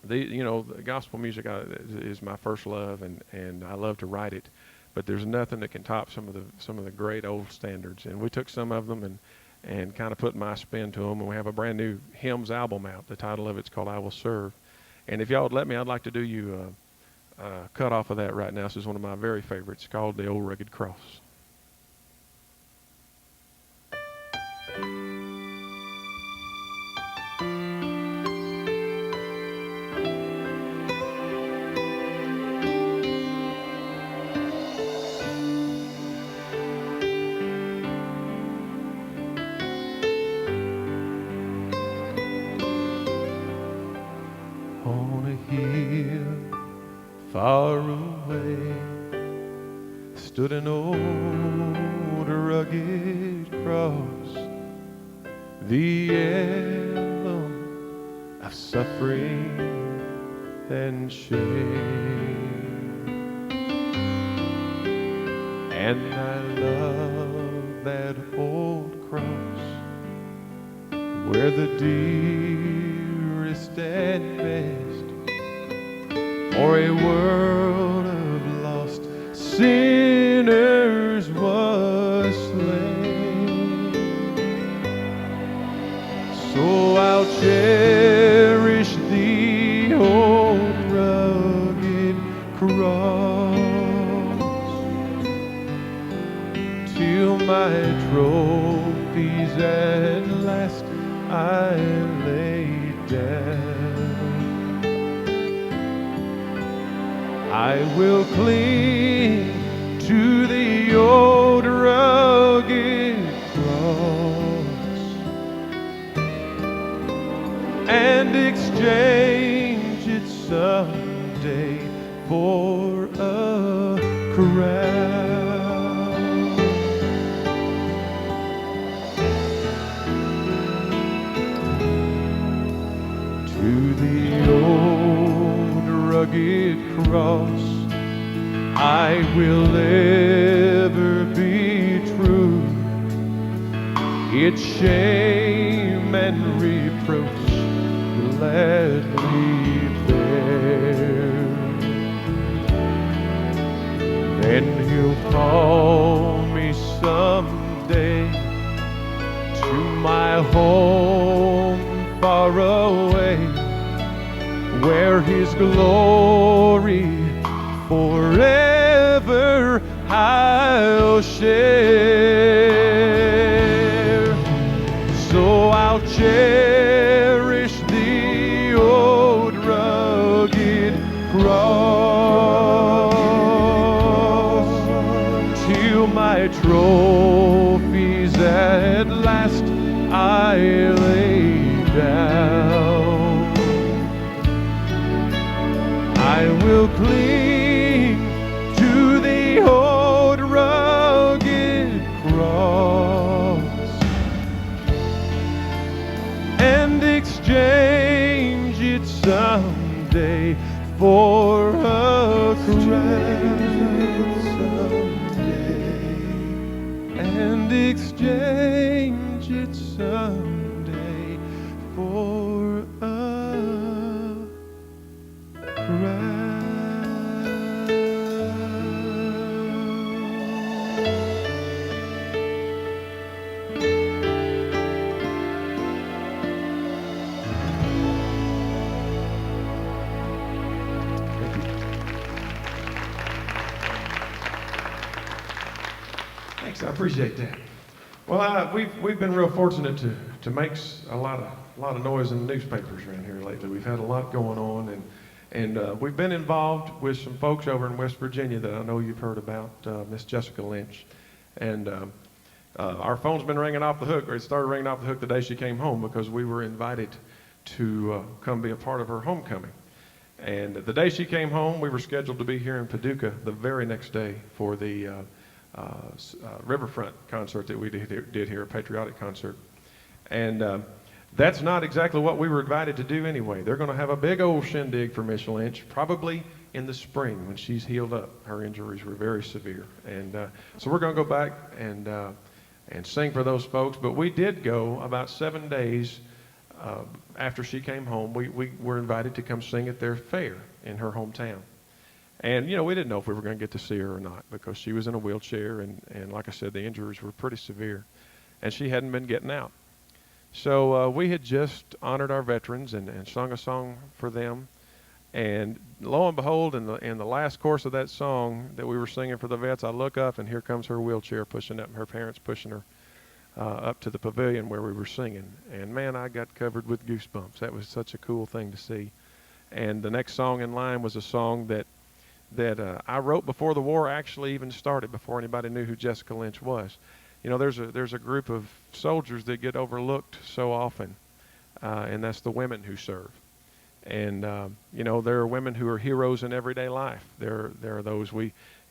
the gospel music is my first love, and I love to write it. But there's nothing that can top some of the great old standards. And we took some of them and kind of put my spin to them. And we have a brand new hymns album out. The title of it's called I Will Serve. And if y'all would let me, I'd like to do you a cut off of that right now. This is one of my very favorites, called The Old Rugged Cross. Far away stood an old rugged cross, the emblem of suffering and shame. And I love that old cross, where the dearest and best for a world of lost sinners was slain. So I'll cherish the old rugged cross till my trophies at last I lay down. I will cling to the old rugged cross and exchange it someday for a crown. To the old rugged cross I will ever be true. Its shame and reproach gladly bear. Then he'll call me someday to my home far away, where his glory forever I'll share. So I'll cherish the old rugged cross till my trophies at last I lay down. I will cling to the old rugged cross and exchange it someday for a crown. And exchange it someday for a crown. Thanks, I appreciate that. Well, we've been real fortunate to make a lot of noise in the newspapers around here lately. We've had a lot going on, and we've been involved with some folks over in West Virginia that I know you've heard about, Miss Jessica Lynch, and our phone's been ringing off the hook, or it started ringing off the hook the day she came home, because we were invited to come be a part of her homecoming. And the day she came home, we were scheduled to be here in Paducah the very next day for the Riverfront concert that we did here, a patriotic concert. And that's not exactly what we were invited to do anyway. They're going to have a big old shindig for Miss Lynch, probably in the spring when she's healed up. Her injuries were very severe. And so we're going to go back and sing for those folks. But we did go about 7 days after she came home. We were invited to come sing at their fair in her hometown. And, you know, we didn't know if we were going to get to see her or not, because she was in a wheelchair, and like I said, the injuries were pretty severe, and she hadn't been getting out. So we had just honored our veterans and sung a song for them, and lo and behold, in the last chorus of that song that we were singing for the vets, I look up, and here comes her wheelchair pushing up, her parents pushing her up to the pavilion where we were singing. And, man, I got covered with goosebumps. That was such a cool thing to see. And the next song in line was a song that I wrote before the war actually even started, before anybody knew who Jessica Lynch was. You know, there's a group of soldiers that get overlooked so often, and that's the women who serve. And, you know, there are women who are heroes in everyday life. There are those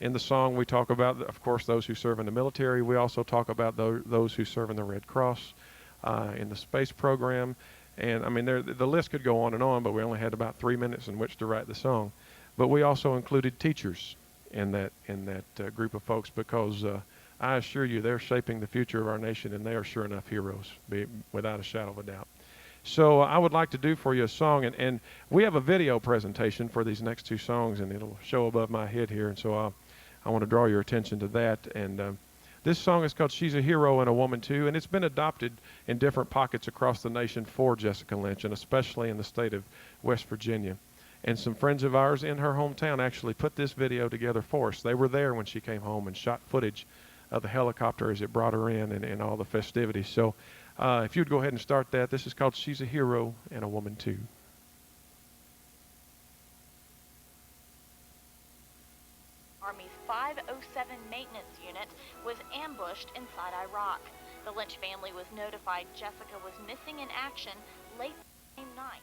in the song we talk about, of course, those who serve in the military. We also talk about those who serve in the Red Cross, in the space program. And, I mean, the list could go on, but we only had about 3 minutes in which to write the song. But we also included teachers in that group of folks, because I assure you they're shaping the future of our nation, and they are sure enough heroes, without a shadow of a doubt. So I would like to do for you a song, and we have a video presentation for these next two songs, and it'll show above my head here, and so I want to draw your attention to that. And this song is called She's a Hero and a Woman Too, and it's been adopted in different pockets across the nation for Jessica Lynch, and especially in the state of West Virginia. And some friends of ours in her hometown actually put this video together for us. They were there when she came home and shot footage of the helicopter as it brought her in and all the festivities. So if you'd go ahead and start that. This is called She's a Hero and a Woman Too. Army's 507 Maintenance Unit was ambushed inside Iraq. The Lynch family was notified Jessica was missing in action late the same night.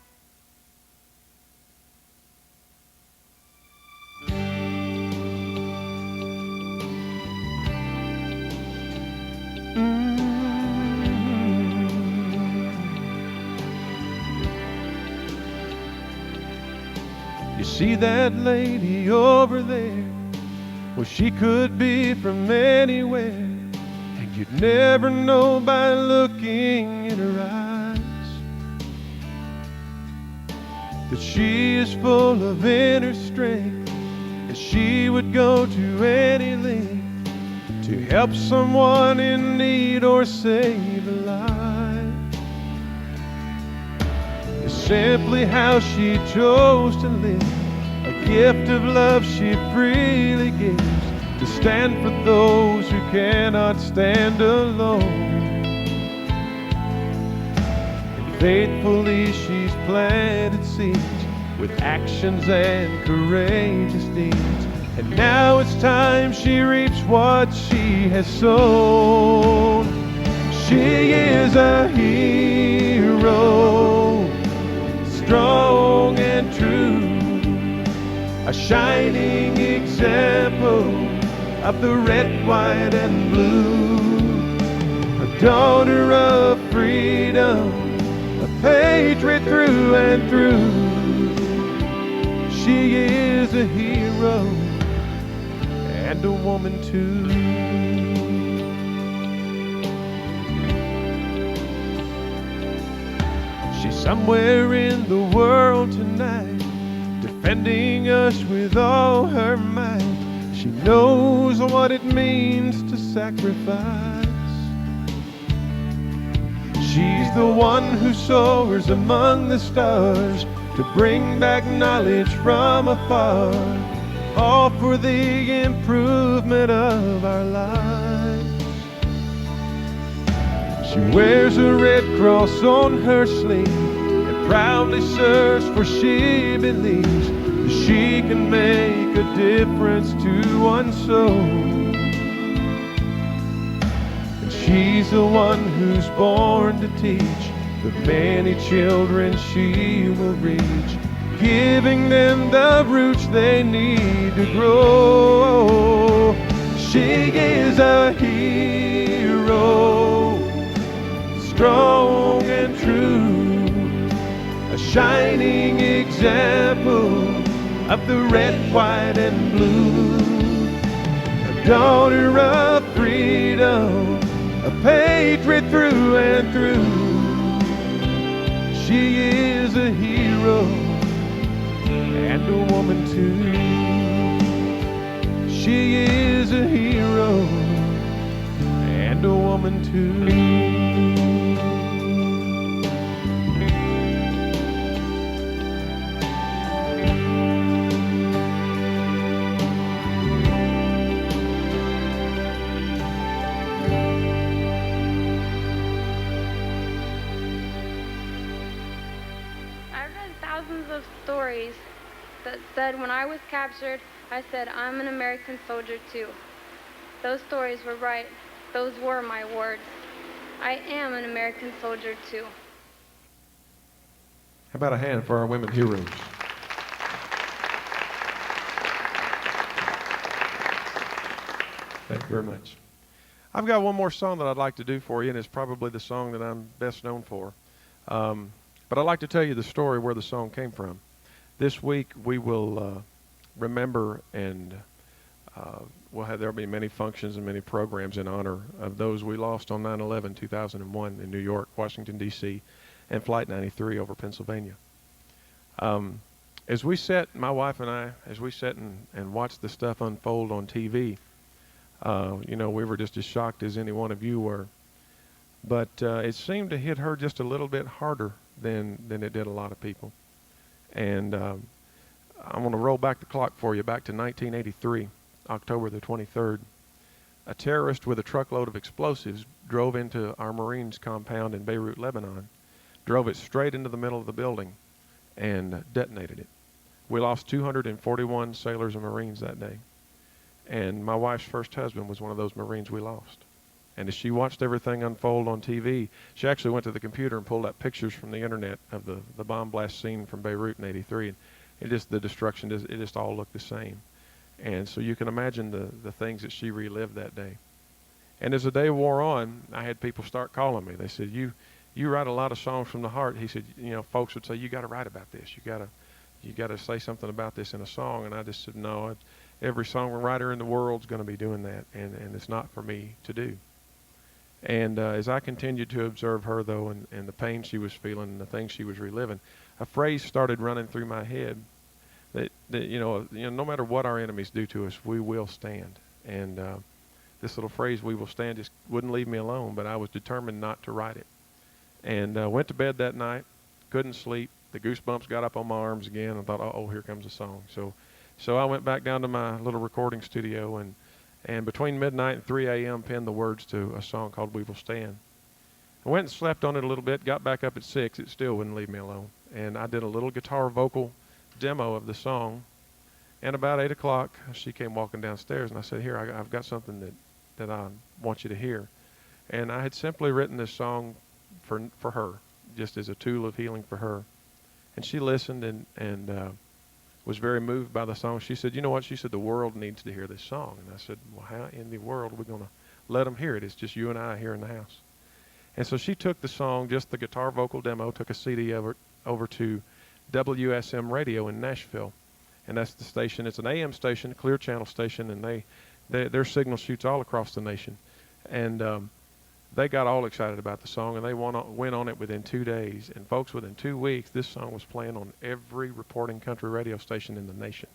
You see that lady over there? Well, she could be from anywhere, and you'd never know by looking in her eyes that she is full of inner strength, and she would go to any length to help someone in need or save a life. It's simply how she chose to live, a gift of love she freely gives, to stand for those who cannot stand alone. And faithfully she's planted seeds with actions and courageous deeds. And now it's time she reaps what she has sown. She is a hero, strong and true, a shining example of the red, white, and blue, a daughter of freedom, a patriot through and through. She is a hero and a woman too. She's somewhere in the world tonight, defending us with all her might. She knows what it means to sacrifice. She's the one who soars among the stars to bring back knowledge from afar, all for the improvement of our lives. She wears a red cross on her sleeve and proudly serves, for she believes that she can make a difference to one's soul. And she's the one who's born to teach the many children she will reach, giving them the roots they need to grow. She is a hero, strong and true, a shining example of the red, white, and blue, a daughter of freedom, a patriot through and through. She is a hero and a woman too. She is a hero and a woman too. Thousands of stories that said when I was captured, I said, I'm an American soldier too. Those stories were right. Those were my words. I am an American soldier too. How about a hand for our women heroes? Thank you very much. I've got one more song that I'd like to do for you, and it's probably the song that I'm best known for. But I'd like to tell you the story where the song came from. This week we will remember and there'll be many functions and many programs in honor of those we lost on 9/11/2001 in New York, Washington D.C., and Flight 93 over Pennsylvania. As we sat, my wife and I, as we sat and watched the stuff unfold on TV, we were just as shocked as any one of you were. But it seemed to hit her just a little bit harder than it did a lot of people. And I'm going to roll back the clock for you, back to 1983, October the 23rd. A terrorist with a truckload of explosives drove into our Marines compound in Beirut, Lebanon, drove it straight into the middle of the building, and detonated it. We lost 241 sailors and Marines that day. And my wife's first husband was one of those Marines we lost. And as she watched everything unfold on TV, she actually went to the computer and pulled up pictures from the internet of the bomb blast scene from Beirut in '83. And the destruction, it just all looked the same. And so you can imagine the things that she relived that day. And as the day wore on, I had people start calling me. They said, you write a lot of songs from the heart. He said, folks would say, you got to write about this. You got to say something about this in a song. And I just said, no, every songwriter in the world's going to be doing that, and it's not for me to do. And as I continued to observe her, though, and the pain she was feeling and the things she was reliving, a phrase started running through my head that no matter what our enemies do to us, we will stand. And this little phrase, we will stand, just wouldn't leave me alone, but I was determined not to write it. And went to bed that night, couldn't sleep. The goosebumps got up on my arms again. I thought, uh-oh, here comes a song. So I went back down to my little recording studio and between midnight and 3 a.m. penned the words to a song called We Will Stand. I went and slept on it a little bit, got back up at 6. It still wouldn't leave me alone. And I did a little guitar vocal demo of the song. And about 8 o'clock, she came walking downstairs, and I said, here, I've got something that I want you to hear. And I had simply written this song for her, just as a tool of healing for her. And she listened and was very moved by the song. She said, you know what? She said, the world needs to hear this song. And I said, well, how in the world are we going to let them hear it? It's just you and I here in the house. And so she took the song, just the guitar vocal demo, took a CD over to WSM Radio in Nashville. And that's the station. It's an AM station, a clear channel station, and their signal shoots all across the nation. And they got all excited about the song, and they went on it within 2 days. And folks, within 2 weeks, this song was playing on every reporting country radio station in the nation.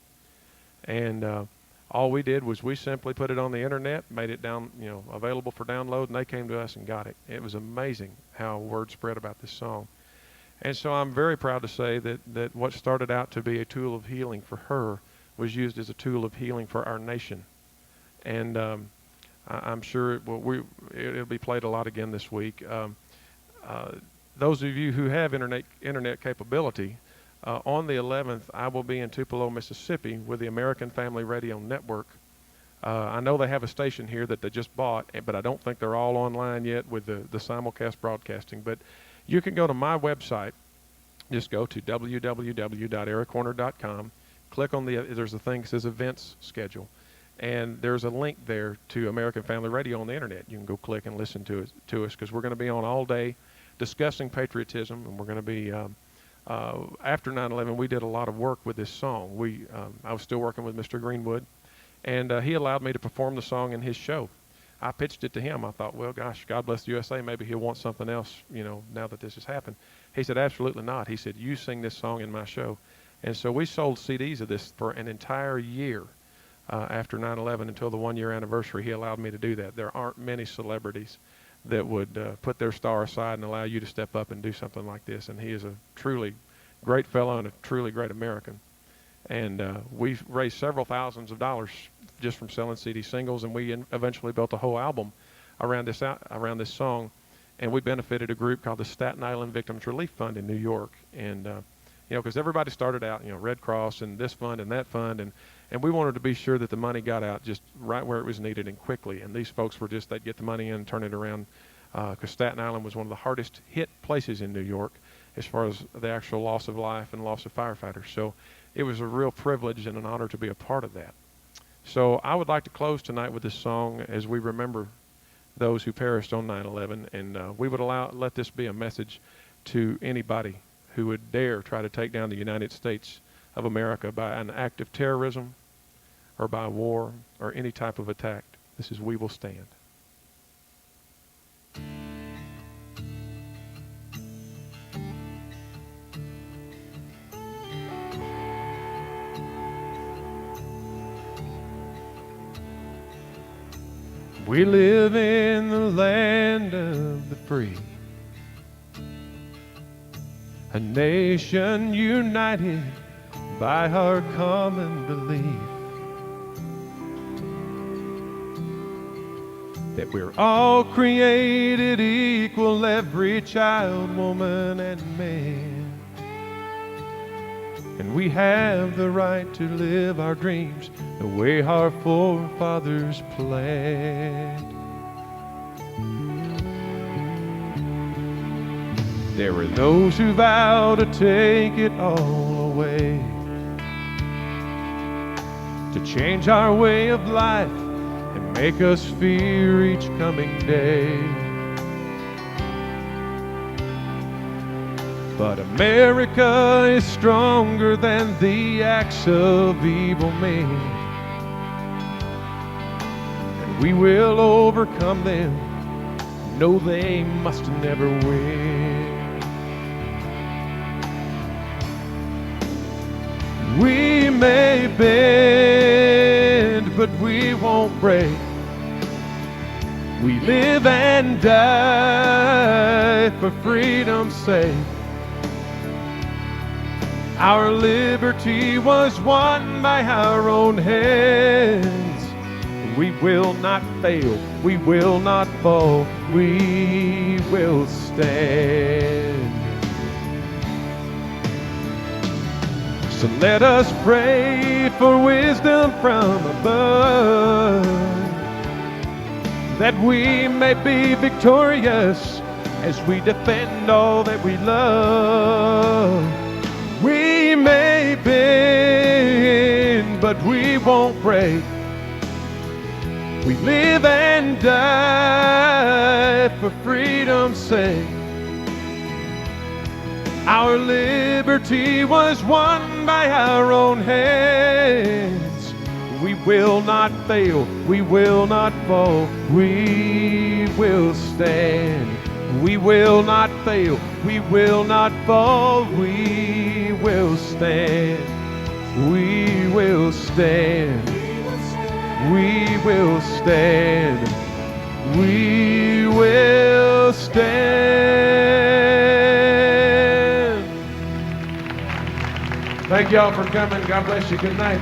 And all we did was we simply put it on the internet, made it available for download, and they came to us and got it. It was amazing how word spread about this song. And so I'm very proud to say that what started out to be a tool of healing for her was used as a tool of healing for our nation. And I'm sure it'll be played a lot again this week. Those of you who have internet capability, on the 11th, I will be in Tupelo, Mississippi with the American Family Radio Network. I know they have a station here that they just bought, but I don't think they're all online yet with the simulcast broadcasting. But you can go to my website. Just go to www.erichorner.com. Click on there's a thing that says Events Schedule. And there's a link there to American Family Radio on the internet. You can go click and listen to us because we're going to be on all day discussing patriotism, and we're going to be after 9/11. We did a lot of work with this song. I was still working with Mr. Greenwood, and he allowed me to perform the song in his show. I pitched it to him. I thought, well, gosh, God bless the USA. Maybe he'll want something else, now that this has happened. He said, absolutely not. He said, you sing this song in my show. And so we sold CDs of this for an entire year. After 9/11 until the 1-year anniversary, he allowed me to do that. There aren't many celebrities that would put their star aside and allow you to step up and do something like this. And he is a truly great fellow and a truly great American. And we've raised several thousands of dollars just from selling CD singles, and we eventually built a whole album around this song. And we benefited a group called the Staten Island Victims Relief Fund in New York. And because everybody started out, Red Cross and this fund and that fund, and we wanted to be sure that the money got out just right where it was needed and quickly. And these folks were they'd get the money in and turn it around, because Staten Island was one of the hardest hit places in New York as far as the actual loss of life and loss of firefighters. So it was a real privilege and an honor to be a part of that. So I would like to close tonight with this song as we remember those who perished on 9/11, and we would let this be a message to anybody who would dare try to take down the United States of America by an act of terrorism or by war or any type of attack. This is We Will Stand. We live in the land of the free, a nation united by our common belief that we're all created equal, every child, woman, and man. And we have the right to live our dreams the way our forefathers planned. There are those who vow to take it all away, to change our way of life and make us fear each coming day. But America is stronger than the acts of evil men, and we will overcome them. No, they must never win. We may bend, but we won't break. We live and die for freedom's sake. Our liberty was won by our own hands. We will not fail, we will not fall, we will stand. So let us pray for wisdom from above, that we may be victorious as we defend all that we love. We may bend, but we won't break. We live and die for freedom's sake. Our liberty was won by our own hands. We will not fail, we will not fall, we will stand. We will not fail, we will not fall, we will stand. We will stand. We will stand. We will stand. Thank y'all for coming. God bless you. Good night.